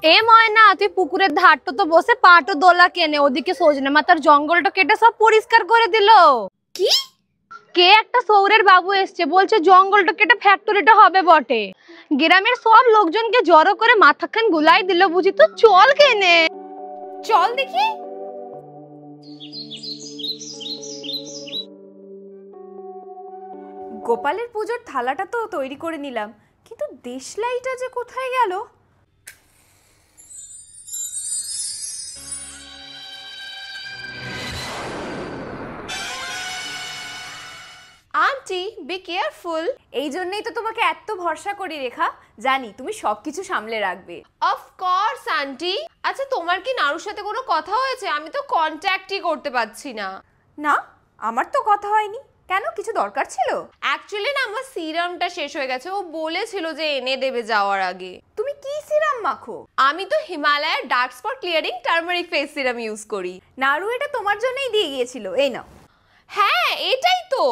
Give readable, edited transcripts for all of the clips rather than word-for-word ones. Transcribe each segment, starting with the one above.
এ ময়না, তুই পুকুরের ধারটা তো বসে পাটো দোলা কেনে, ওদিকে সজনে মাথার জঙ্গলটা কেটে সব পরিষ্কার করে দিল। কি? কে একটা শহরের বাবু এসছে, বলছে জঙ্গলটা কেটে ফ্যাক্টরিটা হবে বটে। গ্রামের সব লোকজনকে জড়ো করে মাথাখান গুলাই দিল বুঝি। তো চল কেনে, চল দেখি। গোপালের পুজোর থালাটা তো তৈরি করে নিলাম, কিন্তু দেশলাইটা যে কোথায় গেল? Aunty, be careful. এই জন্যই তো তোমাকে এত ভরসা করি রেখা, জানি তুমি সবকিছু সামলে রাখবে। Of course aunty. আচ্ছা, তোমার কি নারুর সাথে কোনো কথা হয়েছে? আমি তো কন্ট্যাক্টই করতে পারছি না। না, আমার তো কথা হয়নি। কেন, কিছু দরকার ছিল? অ্যাকচুয়ালি না, আমার সিরামটা শেষ হয়ে গেছে। ও বলেছিল যে এনে দেবে যাওয়ার আগে। তুমি কি সিরাম মাখো? আমি তো হিমালয়ের dark spot clearing turmeric face serum use করি। নারু এটা তোমার জন্যই দিয়ে গিয়েছিল, এই নাও। হ্যাঁ, এটাই তো।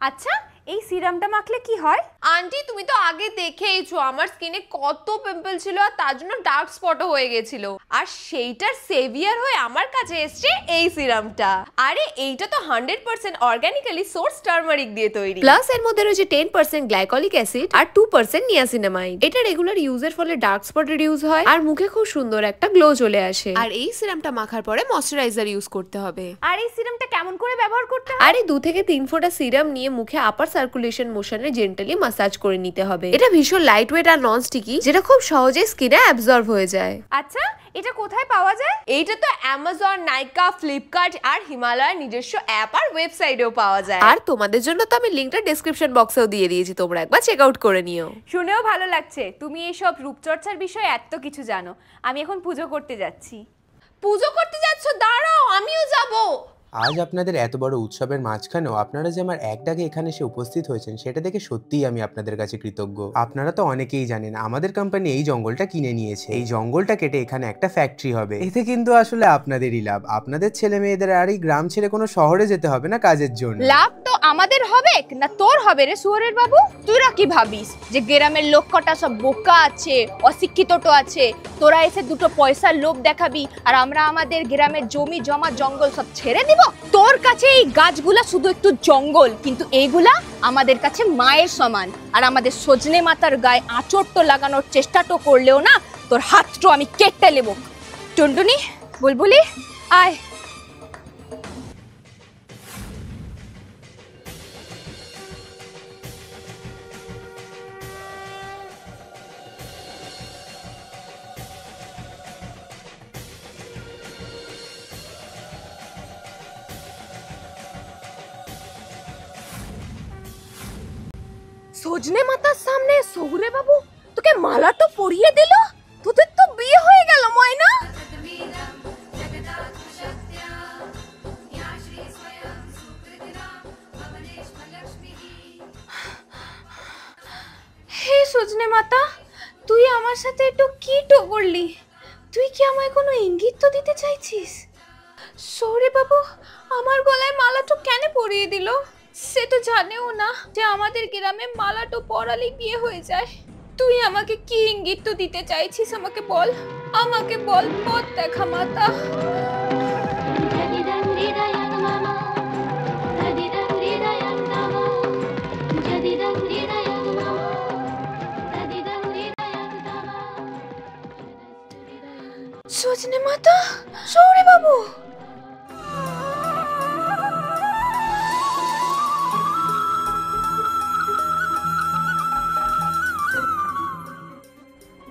আচ্ছা, এই সিরামটা মাখলে কি হয়? আন্টি, তুমি তো আগে দেখেইছো আমার স্কিনে কত পিম্পল ছিল, আর তার জন্য ডার্ক স্পটও হয়ে গেছিল। আর সেইটার সেভিয়ার হয়ে আমার কাছে এসছে এই সিরামটা। আরে এইটা তো 100% অর্গানিক্যালি সোর্স টার্মারিক দিয়ে তৈরি, প্লাস এর মধ্যে রয়েছে 10% গ্লাইকলিক অ্যাসিড আর 2% নিয়াসিনামাইড। এটা রেগুলার ইউজের ফলে ডার্ক স্পট রিডিউস হয় আর মুখে খুব সুন্দর একটা গ্লো চলে আসে। আর এই সিরামটা মাখার পরে ময়শ্চারাইজার ইউজ করতে হবে। আর এই সিরামটা কেমন করে ব্যবহার করতে হয়? আরে 2 থেকে 3 ফোঁটা সিরাম নিয়ে মুখে আপার সার্কুলেশন মোশনে জেন্টালি মাসাজ করে নিতে হবে। এটা ভীষণ লাইট ওয়েট আর নন স্টিকি, যেটা খুব সহজে স্কিনে অ্যাবজর্ব হয়ে যায়। আচ্ছা, এটা কোথায় পাওয়া যায়? এইটা তো অ্যামাজন, নাইকা, ফ্লিপকার্ট আর হিমালয়ের নিজস্ব অ্যাপ আর ওয়েবসাইটেও পাওয়া যায়। আর তোমাদের জন্য তো আমি লিংকটা ডেসক্রিপশন বক্সেও দিয়ে দিয়েছি, তোমরা একবার চেক আউট করে নিও। শুনেও ভালো লাগছে তুমি এইসব রূপচর্চার বিষয়ে এত কিছু জানো। আমি এখন পুজো করতে যাচ্ছি। পুজো করতে যাচ্ছ? দাঁড়াও, আমিও যাব। আজ আপনাদের এত বড় উৎসবের মাঝখানেও আপনারা যে আমার এক ডাকে এখানে এসে উপস্থিত হয়েছেন সেটা দেখে সত্যিই আমি আপনাদের কাছে কৃতজ্ঞ। আপনারা তো অনেকেই জানেন আমাদের কোম্পানি এই জঙ্গলটা কিনে নিয়েছে। এই জঙ্গলটা কেটে এখানে একটা ফ্যাক্টরি হবে। এতে কিন্তু আসলে আপনাদেরই লাভ। আপনাদের ছেলে মেয়েদের আর এই গ্রাম ছেড়ে কোনো শহরে যেতে হবে না কাজের জন্য। লাভ তো আমাদের হবে না তোর হবে রে শুয়োরের বাবু? তুইরা কি ভাবিস যে গ্রামের লোক কটা সব বোকা আছে, অশিক্ষিত তো আছে, তোরা এসে দুটো পয়সার লোভ দেখাবি আর আমরা আমাদের গ্রামের জমি জমা জঙ্গল সব ছেড়ে দিব? তোর কাছে এই গাছগুলা শুধু একটু জঙ্গল, কিন্তু এইগুলা আমাদের কাছে মায়ের সমান। আর আমাদের সজনে মাতার গায়ে আঁচড়টো লাগানোর চেষ্টাটো করলেও না, তোর হাতটো আমি কেটে নেব। টুনটুনি, বুলবুলি, আয়। সজনে মাতার সামনে শহুরে বাবু তোকে মালা তো পরিয়ে দিল, তোদের তো বিয়ে হয়ে গেল ময়না। হে সজনে মাতা, তুই আমার সাথে একটু কি টো করলি? তুই কি আমায় কোনো ইঙ্গিত তো দিতে চাইছিস? শহুরে বাবু আমার গলায় মালাটো কেন পরিয়ে দিল? সে তো জানেও না যে আমাদের গ্রামে মালাটো পরালেই বিয়ে হয়ে যায়। তুই আমাকে কি ইঙ্গিত তো দিতে চাইছিস? আমাকে বল, আমাকে বল, পথ দেখা মাতা। সজনে মাতা, শহুরে বাবু।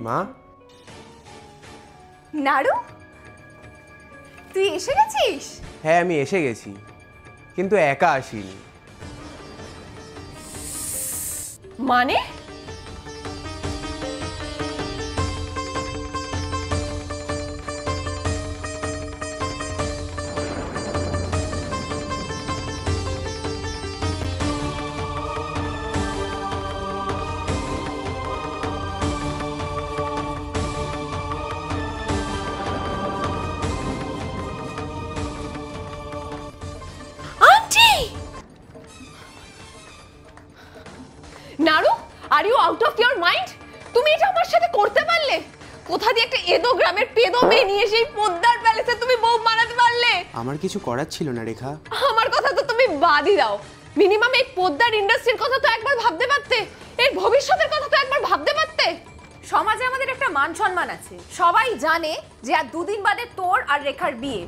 মা, নারু, তুই এসে গেছিস? হ্যাঁ আমি এসে গেছি, কিন্তু একা আসিনি। মানে? নারু, দিয়ে একটা এদো গ্রামের পেদো মেয়ে নিয়ে সেই পোদ্দার প্যালেসে তুমি বউ বানাতে পারলে? আমার কিছু করার ছিল না রেখা। আমার কথা তো তুমি বাদই দাও, মিনিমাম এই পোদ্দার ইন্ডাস্ট্রির কথা তো একবার ভাবতে পারতে, এর ভবিষ্যতের কথা তো একবার ভাবতে পারতে। সমাজে আমাদের একটা মান সম্মান আছে, সবাই জানে যে আর দুদিন বাদে তোর আর রেখার বিয়ে।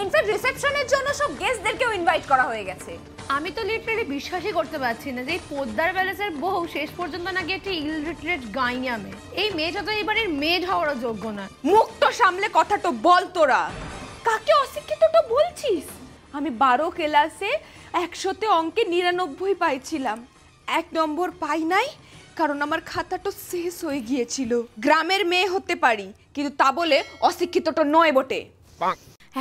ইনফ্যাক্ট রিসেপশনের জন্য সব গেস্টদেরকেও ইনভাইট করা হয়ে গেছে। আমি তো লিটারালি বিশ্বাসই করতে পারছি না যে এই পোদ্দার প্যালেসের বউ শেষ পর্যন্ত নাকি একটা ইলিটারেট গাইনিয়া মেয়ে। এই মেয়েটা তো এবারের মেড হওয়ারও যোগ্য না। মুখ তো সামলে কথাটা বল তোরা, কাকে অশিক্ষিতটা বলছিস? আমি 12 ক্লাসে 100তে অঙ্কে 99 পাইছিলাম, 1 নম্বর পাই নাই কারণ আমার খাতাটা শেষ হয়ে গিয়েছিল। গ্রামের মেয়ে হতে পারি কিন্তু তা বলে অশিক্ষিতটা নয় বটে।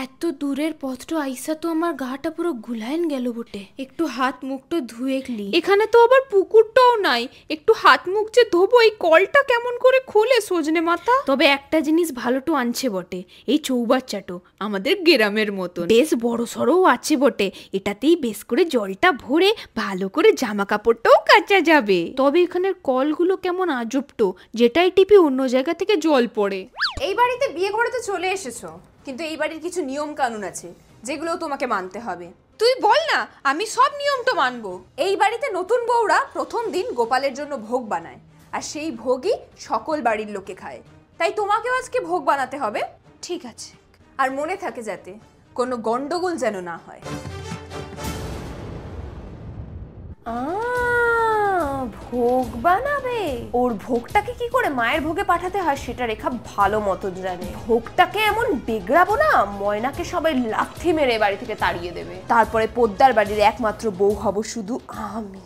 এত দূরের পথটা আইসা তো আমার গাটা পুরো গুলাইন গেল বটে। একটু হাত মুখটা ধুয়েলি, এখানে তো আবার পুকুরটাও নাই, একটু হাত মুখ যে ধোবো এই কলটা কেমন করে খোলে সজনে মাথা? তবে একটা জিনিস ভালোটো আনছে বটে, এই চৌবাচ্চাটো আমাদের গ্রামের মতন বেশ বড় সড়ও আছে বটে। এটাতেই বেশ করে জলটা ভরে ভালো করে জামা কাপড়টাও কাচা যাবে। তবে এখানের কলগুলো কেমন আজবটো, যেটাই টিপি অন্য জায়গা থেকে জল পড়ে। এই বাড়িতে বিয়ে করে তো চলে এসেছো, কিন্তু এই বাড়ির কিছু নিয়ম কানুন আছে যেগুলো তোমাকে মানতে হবে। তুই বল না, আমি সব নিয়ম তো মানবো। এই বাড়িতে নতুন বউরা প্রথম দিন গোপালের জন্য ভোগ বানায়, আর সেই ভোগই সকল বাড়ির লোকে খায়। তাই তোমাকেও আজকে ভোগ বানাতে হবে। ঠিক আছে, আর মনে থাকে যাতে কোনো গন্ডগোল যেন না হয়। ভোগ বানাবে, ওর ভোগটাকে কি করে মায়ের ভোগে পাঠাতে হয় সেটা রেখা ভালো মতো জানে। ভোগটাকে এমন বেগড়াবো না, ময়নাকে সবাই লাথি মেরে বাড়ি থেকে তাড়িয়ে দেবে। তারপরে পোদ্দার বাড়ির একমাত্র বউ হব শুধু আমি।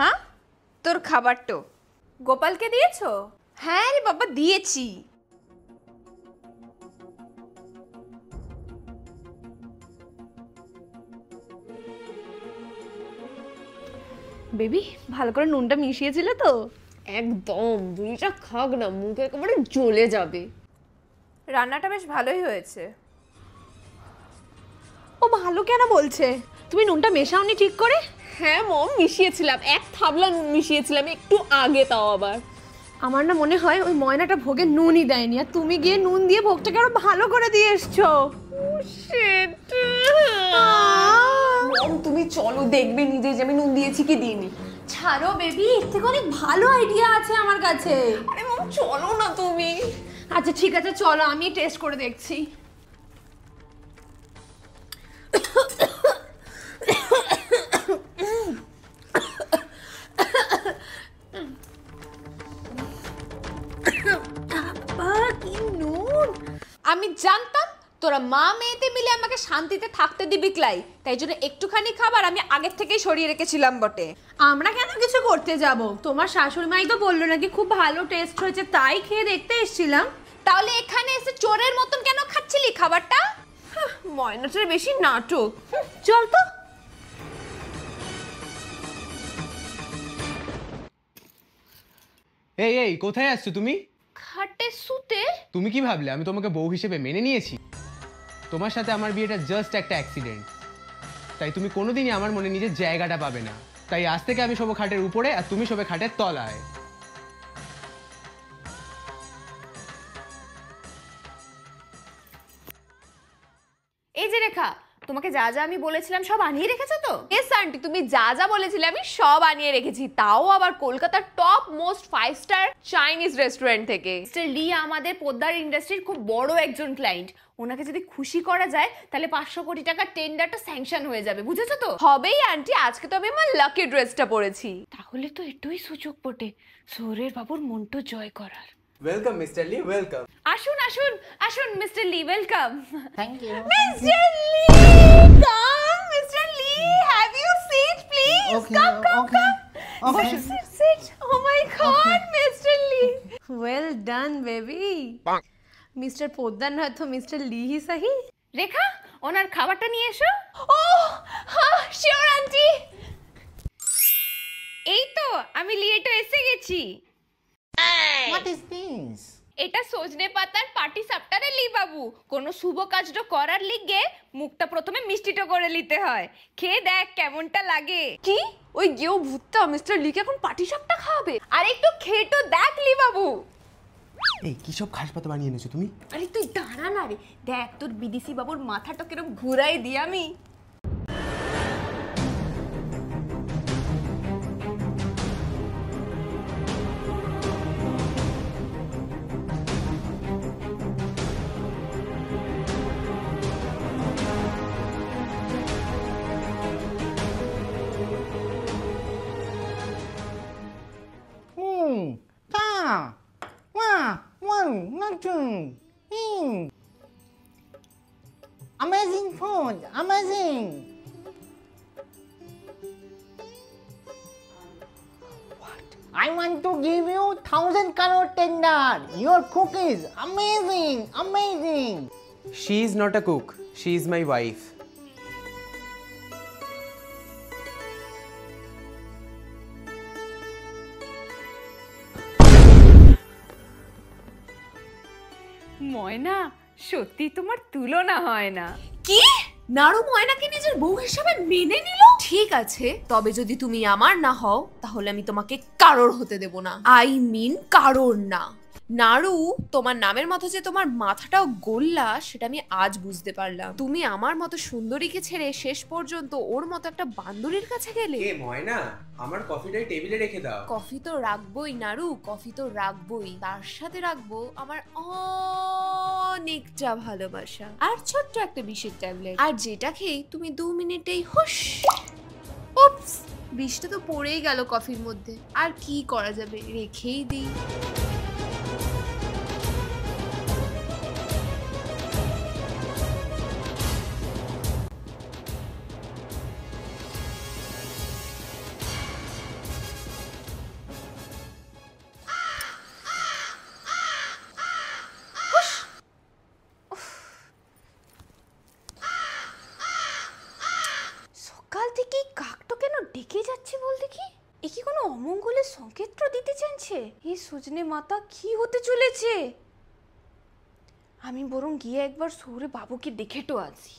মা তোর খাবারটো। গোপালকে দিয়েছো? হ্যাঁ রে বাবা, দিয়েছি। বেবি ভালো করে নুনটা মিশিয়েছিলে তো? একদম, বুড়িটা খাক না, মুখে একেবারে জ্বলে যাবে। রান্নাটা বেশ ভালোই হয়েছে। ও ভালো কেন বলছে? তুমি নুনটা মেশাওনি ঠিক করে? হ্যাঁ মম, মিশিয়েছিলাম, 1 থাবলা নুন মিশিয়েছিলাম, একটু আগে তাও আবার। আমার না মনে হয় ওই ময়নাটা ভোগে নুনই দেয়নি, আর তুমি গিয়ে নুন দিয়ে ভোগটাকে আরো ভালো করে দিয়ে এসছো। মম তুমি চলো, দেখবে নিজে যে আমি নুন দিয়েছি কি দিইনি। ছাড়ো বেবি, এর থেকে অনেক ভালো আইডিয়া আছে আমার কাছে। আরে মম চলো না তুমি। আচ্ছা ঠিক আছে চলো, আমি টেস্ট করে দেখছি। আমি জানতাম তোরা মা মেয়েতে মিলে আমাকে শান্তিতে থাকতে দিবি ক্লাই, তাই জন্য একটুখানি খাবার আমি আগের থেকেই সরিয়ে রেখেছিলাম বটে। আমরা কেন কিছু করতে যাব? তোমার শাশুড়ি মাই তো বললো নাকি খুব ভালো টেস্ট হয়েছে, তাই খেয়ে দেখতে এসেছিলাম। তাহলে এখানে এসে চোরের মতন কেন খাচ্ছিলি খাবারটা? ময়নাটার বেশি নাটক। চল তো। এই এই কোথায় আসছো তুমি? খাটে শুতে? তুমি কি ভাবলে আমি তোমাকে বউ হিসেবে মেনে নিয়েছি? তোমার সাথে আমার বিয়েটা জাস্ট একটা অ্যাক্সিডেন্ট, তাই তুমি কোনোদিনই আমার মনে নিজের জায়গাটা পাবে না। তাই আজ থেকে আমি শোবো খাটের উপরে আর তুমি শোবে খাটের তলায়। এই যে রেখা, তোমাকে যা যা আমি বলেছিলাম সব আনিয়ে রেখেছো তো? এস আন্টি, তুমি যা যা বলেছিলে আমি সব আনিয়ে রেখেছি, তাও আবার কলকাতার top most 5 star Chinese restaurant থেকে। মিস্টার লি আমাদের পোদ্দার ইন্ডাস্ট্রির খুব বড় একজন ক্লায়েন্ট। ওনাকে যদি খুশি করা যায় তাহলে 500 কোটি টাকার টেন্ডারটা স্যাংশন হয়ে যাবে, বুঝেছো তো? হবেই আন্টি, আজকে তো আমি আমার লাকি ড্রেসটা পরেছি। তাহলে তো এটাই সুযোগ বটে সৌরের বাবুর মনটা জয় করার। Welcome mister Lee, welcome. আসুন আসুন আসুন mister Lee, welcome. Mister Lee Sit. Oh my God, Mr. Lee. Well done, baby. Mr. Poddar নয় তো মিস্টার লি হি সাহি। রেখা ওনার খাবারটা নিয়ে এসো। ও হ্যাঁ, শিওর আন্টি। এই তো আমি লিয়েটো এসে গেছি। What is this? এটা সজনে পাতার পাটি সাপটারে লি বাবু, কোনো শুভ কাজটা করার লিগে মুখটা প্রথমে মিষ্টিটা করে নিতে হয়। খেয়ে দেখ কেমনটা লাগে। কি ওই গেও ভূতটা মিস্টার লিকে এখন পাটিসাপটা খাওয়াবে? আর একটু খেয়ে তো দেখ লি বাবু। এই কি সব খাস পাতা বানিয়ে এনেছো তুমি? আরে তুই দাঁড়া না রে, দেখ তোর বিদেশি বাবুর মাথাটা কিরম ঘুরাই দিই আমি। Ta. Wa. One. Nothing. Amazing food. Amazing. I want to give you 1,000 crore tender. Your cook is amazing. Amazing. She is not a cook. She is my wife. ময়না সত্যি তোমার তুলনা হয় না। কি নাড়ু ময়নাকে নিজের বউ হিসেবে মেনে নিল? ঠিক আছে, তবে যদি তুমি আমার না হও তাহলে আমি তোমাকে কারোর হতে দেব না। আই মিন কারোর না। নাড়ু, তোমার নামের মতো যে তোমার মাথাটাও গোল্লা সেটা আমি আজ বুঝতে পারলাম। তুমি আমার মতো সুন্দরীকে ছেড়ে শেষ পর্যন্ত ওর মতো একটা বান্দরীর কাছে গেলে। এ ময়না, আমার কফিটাই টেবিলে রেখে দাও। কফি তো রাখবোই নাড়ু, কফি তো রাখবোই, তার সাথে রাখবো আমার অনেকটা ভালোবাসা আর ছোট্ট একটা বিষের ট্যাবলেট, আর যেটা খেয়ে তুমি 2 মিনিটেই হুশ। উপস, বিষটা তো পড়েই গেল কফির মধ্যে, আর কি করা যাবে, রেখেই দিই। সকাল থেকে কাকটা কেন ডেকে যাচ্ছে বলতে কি? এ কি কোনো অমঙ্গলের সংকেত দিতে চাইছে? এই সজনে মাতা কি হতে চলেছে? আমি বরং গিয়ে একবার সৌরে বাবুকে দেখে তো আসি।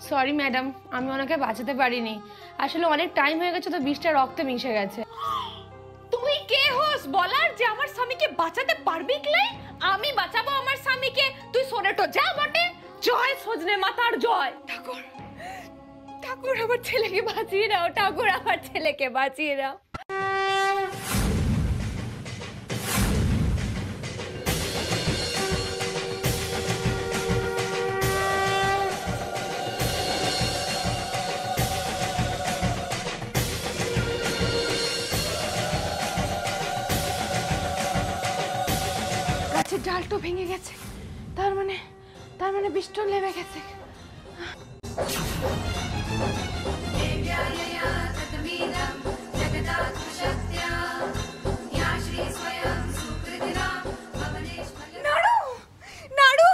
সরি ম্যাডাম, আমি ওনাকে বাঁচাতে পারিনি। আসলে অনেক টাইম হয়ে গেছে তো বিষটা রক্তে মিশে গেছে। তুই কে হোস বলার যে আমার স্বামীকে বাঁচাতে পারবি ক্লাই? আমি বাঁচাবো আমার স্বামীকে, তুই সরেটো যা বটে। জয় সজনে মাতার জয়। ঠাকুর, ঠাকুর আমার ছেলেকে বাঁচিয়ে দাও, ঠাকুর আমার ছেলেকে বাঁচিয়ে দাও। ডালটো ভেঙে গেছে, তার মানে বৃষ্টি লেবে গেছে। নাড়ু, নাড়ু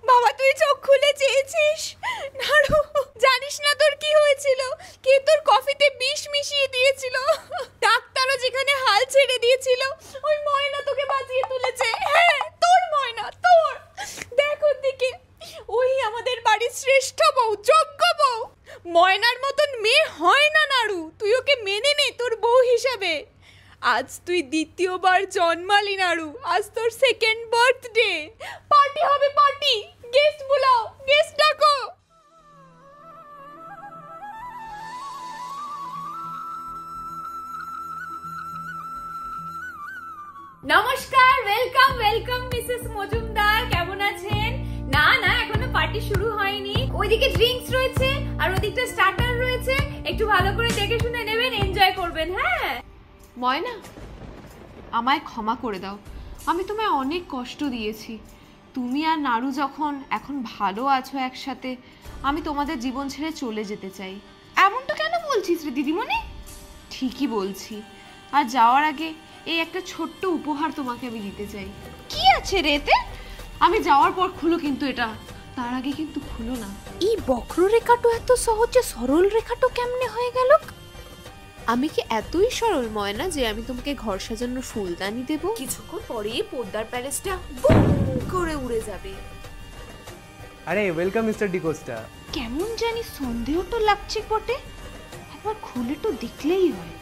বাবা তুই চোখ খুলে চেয়েছিস? নাড়ু জানিস না তোর কি হয়েছিল? কে তোর কফিতে বিষ মিশিয়ে দিয়েছিল? ডাক্তারও যেখানে হাল ছেড়ে দিয়েছিল ওই ময়না তোকে বাঁচিয়ে তুলেছে। হ্যাঁ তোর ময়না, তোর। দেখ ওর দিকে, ওই আমাদের বাড়ির শ্রেষ্ঠ বউ, যোগ্য বউ। ময়নার মতন মেয়ে হয় না নাড়ু, তুই ওকে মেনে নে তোর বউ হিসাবে। আজ তুই দ্বিতীয়বার জন্মালি নাড়ু, আজ তোর সেকেন্ড বার্থডে। পার্টি হবে পার্টি, গেস্ট বুলাও, গেস্ট ডাকো। মজুমদার, কেমন আছেন? না না, এখনো পার্টি শুরু হয়নি। ওইদিকে ড্রিঙ্কস রয়েছে আর ওইদিকটা স্টার্টার রয়েছে, একটু ভালো করে দেখে শুনে নেবেন, এনজয় করবেন। হ্যাঁ ময়না, আমায় ক্ষমা করে দাও, আমি তোমায় অনেক কষ্ট দিয়েছি। তুমি আর নাড়ু যখন এখন ভালো আছো একসাথে, আমি তোমাদের জীবন ছেড়ে চলে যেতে চাই। এমনটা কেন বলছিস রে দিদিমণি? ঠিকই বলছি। আর যাওয়ার আগে এই একটা ছোট্ট উপহার তোমাকে আমি দিতে চাই। কি আছে রে এতে? আমি যাওয়ার পর খুলো কিন্তু এটা, তার আগে কিন্তু খুলো না। এই বক্ররেখাটো এত সহজে সরল রেখাটো কেমনে হয়ে গেল? আমি কি এতই সরল ময়না যে আমি তোমাকে ঘর সাজানোর ফুলদানি দেব? কিছুক্ষণ পরেই পোদ্দার প্যালেসটা বুম করে উড়ে যাবে। আরে ওয়েলকাম মিস্টার ডিকোস্টা। কেমন জানি সন্দেহ তো লাগছে বটে, একবার খুলে তো দেখলেই হয়।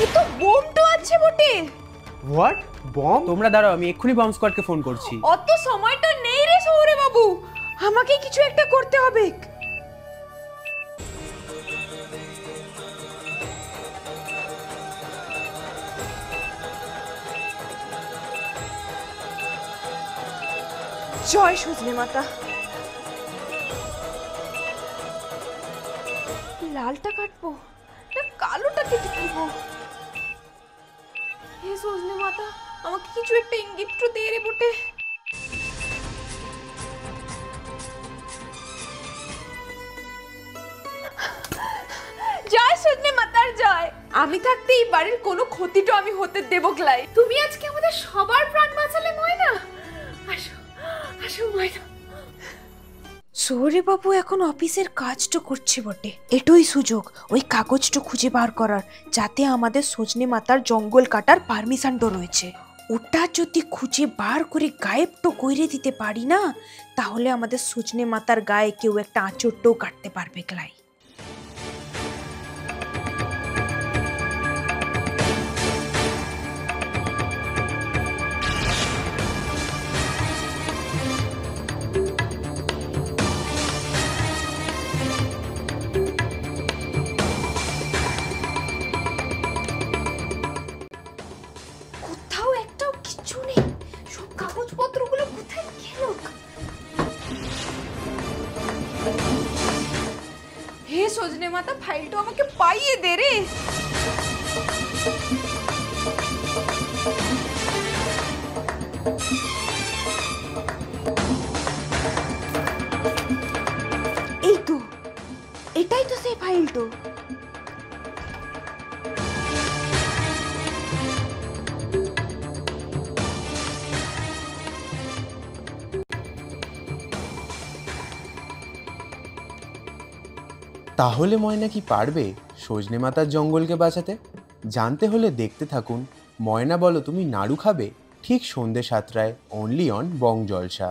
এ তো বোম তো আছে বটে। হোয়াট? বম? তোমরা দাঁড়াও, আমি এক্ষুনি বম্ব স্কোয়াডকে ফোন করছি। অত সময় তো নেই রে সৌরে বাবু, আমাকে কিছু একটা করতে হবে। জয় সজনে মাতা। লালটা কাটবো না কালোটা কেটে দিব? হে সজনে মাতা, আমাকে কিছু একটা ইঙ্গিত তো দে রে বটে। জয় সজনে মাতার জয়। আমি থাকতে এই বাড়ির কোনো ক্ষতিটা আমি হতে দেব ক্লাই। তুমি আজকে আমাদের সবার প্রাণ বাঁচালে ময়না। আসো আসো ময়না। সৌরে বাবু এখন অফিসের কাজটা করছে বটে, এটাই সুযোগ ওই কাগজটা খুঁজে বার করার, যাতে আমাদের সজনে মাতার জঙ্গল কাটার পারমিশনটা রয়েছে। ওটা যদি খুঁজে বার করে গায়েবটা কইরে দিতে পারি না, তাহলে আমাদের সজনে মাতার গায়ে কেউ একটা আঁচড়টাও কাটতে পারবে ক্লাই। কোথাও একটাও কিছু নেই, সব কাগজপত্রগুলো কোথায় গেল? হে সজনে মাতা, ফাইলটা আমাকে পাইয়ে দে রে। এই তো, এটাই তো সেই ফাইলটা। তাহলে ময়না কি পারবে সজনে মাতার জঙ্গলকে বাঁচাতে? জানতে হলে দেখতে থাকুন ময়না বলো তুমি নাড়ু খাবে, ঠিক সন্ধ্যে 7টায়, অনলি অন বং জলসা।